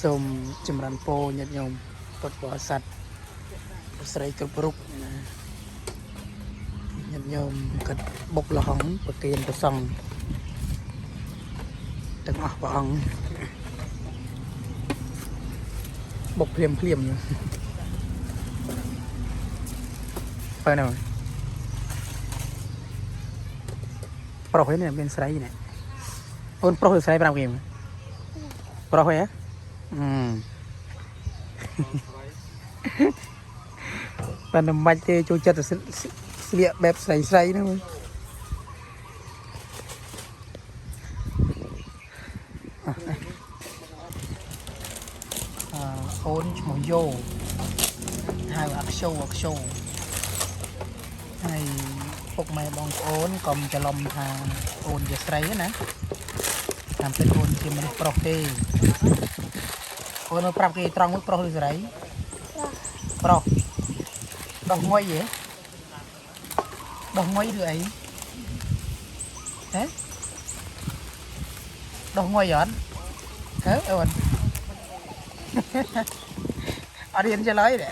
សូមចម្រើនពរញាតិញោមពុទ្ធបរិស័ទស្រីគ្រប់រូបញាតិញោមកាត់បុកលហងប្រគេនព្រះសង្ឃទាំងអស់ព្រះអង្គបុកភ្លាមបើណាប្រុសនេះមានស្រីនេះអូនប្រុសឬស្រីប្រាប់គេប្រុសហ៎តែមិនបាច់ទេចូលចិត្តស្លៀកបែបស្រីហ្នឹងអូនឈ្មោះយោហៅអាខ្ជូហើយពុកម៉ែបងប្អូនកុំច្រឡំថាអូនជាស្រីណាតាមពិតអូនជាមនុស្សប្រុសទេអូនប្រាប់គេត្រង់មួយប្រុសឬស្រីប្រុសដោះងុយហ៎ដោះងុយឬអីហ៎ដោះងុយអត់អូនអត់រៀនចេះឡើយទេ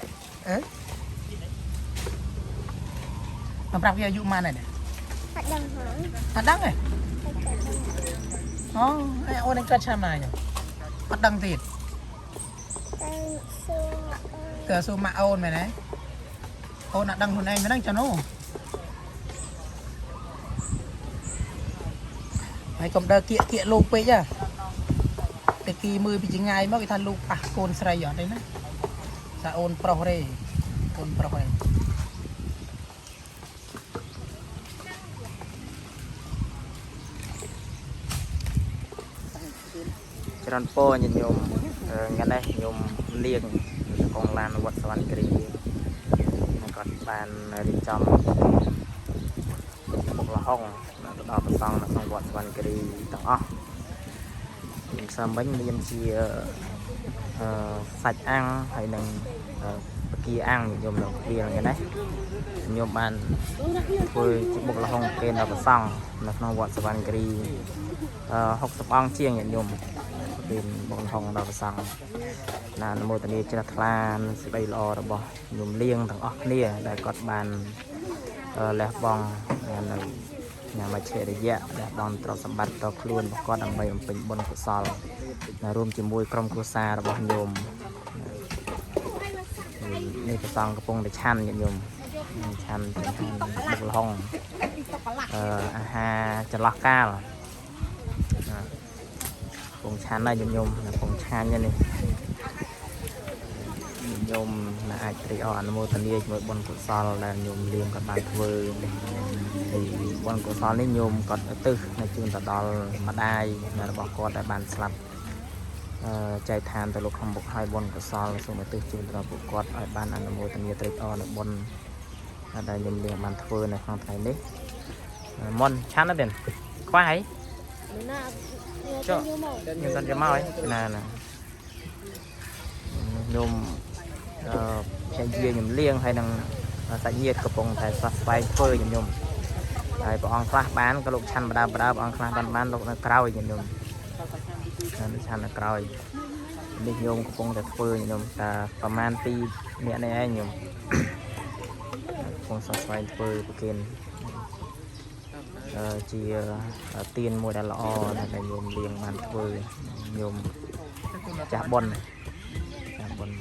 មកប្រាប់គេអាយុប៉ុន្មានហើយអត់ដឹងទេអូអូននឹងកើតឆ្នាំណាញ៉ាំអត់ដឹងទៀតតើសួរម៉ាក់អូនមែនទេអូនអត់ដឹងខ្លួនឯងមែនទេចានោះហើយកុំដើរគៀកលោកពេកហ៎តែគីមើលពីចង្អាយមកគេថាលោកប៉ះកូនស្រីអត់ទេណាថាអូនប្រុសទេអូនប្រុសទេច្រើនពរញាតិញោមថ្ងៃនេះញោមលៀងកងឡានវត្តសវណ្ណគិរីគាត់បានរៀបចំបុកលហុងទៅដល់ព្រះសង្ឃនៅក្នុងវត្តសវណ្ណគិរីទាំងអស់ខ្ញុំសាមិញមានជាសាច់អាំងហើយនឹងបកាអាំងញោមនៅគ្រាថ្ងៃនេះញោមបានធ្វើជាបុកលហុងគេដល់ព្រះសង្ឃនៅក្នុងវត្តសវណ្ណគិរី60អង្គជាងញាតិញោមពេលបងហងដល់ប្រសង់ណានមោទនីជ្រះថ្លាសេចក្តីល្អរបស់ញោមលៀងទាំងអស់គ្នាដែលគាត់បានលះបង់នៅញ៉ាំជារយៈលះបង់ទ្រព្យសម្បត្តិដល់ខ្លួនរបស់គាត់ដើម្បីបំពេញបុណ្យកុសលរួមជាមួយក្រុមគ្រួសាររបស់ញោមនេះប្រសង់កំពុងតែឆាន់ញាតិញោមឆាន់បុកលហុងអាហារចន្លោះកាលពងឆានដែរញោមពងឆាននេះញោមអាចត្រេកអរអនុមោទនាជាមួយបុណ្យកុសលដែលញោមលៀងក៏បានធ្វើបុណ្យកុសលនេះញោមគាត់ទៅនៅជូនទៅដល់ម្ដាយរបស់គាត់ដែលបានស្លាប់ចែកឋានទៅលោកក្នុងបុកឲ្យបុណ្យកុសលសូមទៅជូនដល់ពួកគាត់ឲ្យបានអនុមោទនាត្រេកអរនៅបុណ្យដែលញោមលៀងបានធ្វើនៅក្នុងថ្ងៃនេះមុនឆានណាស់ទេខ្វះហើយចុះខ្ញុំគាត់យកមកហើយណាញោមជាខ្ញុំលៀងហើយនឹងសាច់ញាតិកំពុងតែស្វាស្វែងធ្វើញោមហើយព្រះអង្គខ្លះបានក៏លោកឆាន់បដាព្រះអង្គខ្លះបានលោកនៅក្រោយញោមឆាន់នៅក្រោយនេះញោមកំពុងតែធ្វើញោមតែប្រហែល2នាក់នេះឯងញោមកំពុងស្វាស្វែងធ្វើប្រគិនជាទៀនមួយដែលល្អដែលញោមលៀងបានធ្វើញោមចាស់បុណ្យចាស់បុណ្យ